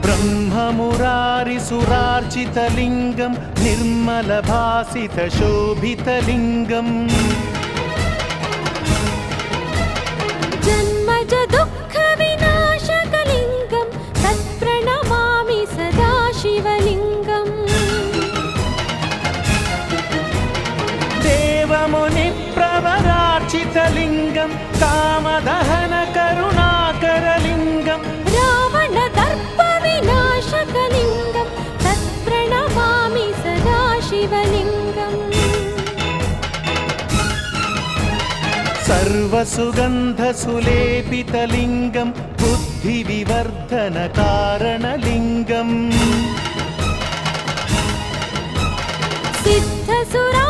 ब्रह्ममुरारिसुरार्चितलिङ्गं निर्मलभासितशोभितलिङ्गम् जन्मज दुःखविनाशकलिङ्गं तत्प्रणमामि सदा शिवलिङ्गम् देवमुनिप्रवरार्चितलिङ्गं कामदहनकरुणाकरलिङ्गं रावणदर्पविनाशकलिङ्गं तत्प्रणमामि सदा शिवलिङ्गम् सर्वसुगन्धसुलेपितलिङ्गं बुद्धिविवर्धनकारणलिङ्गम् सिद्धसुरा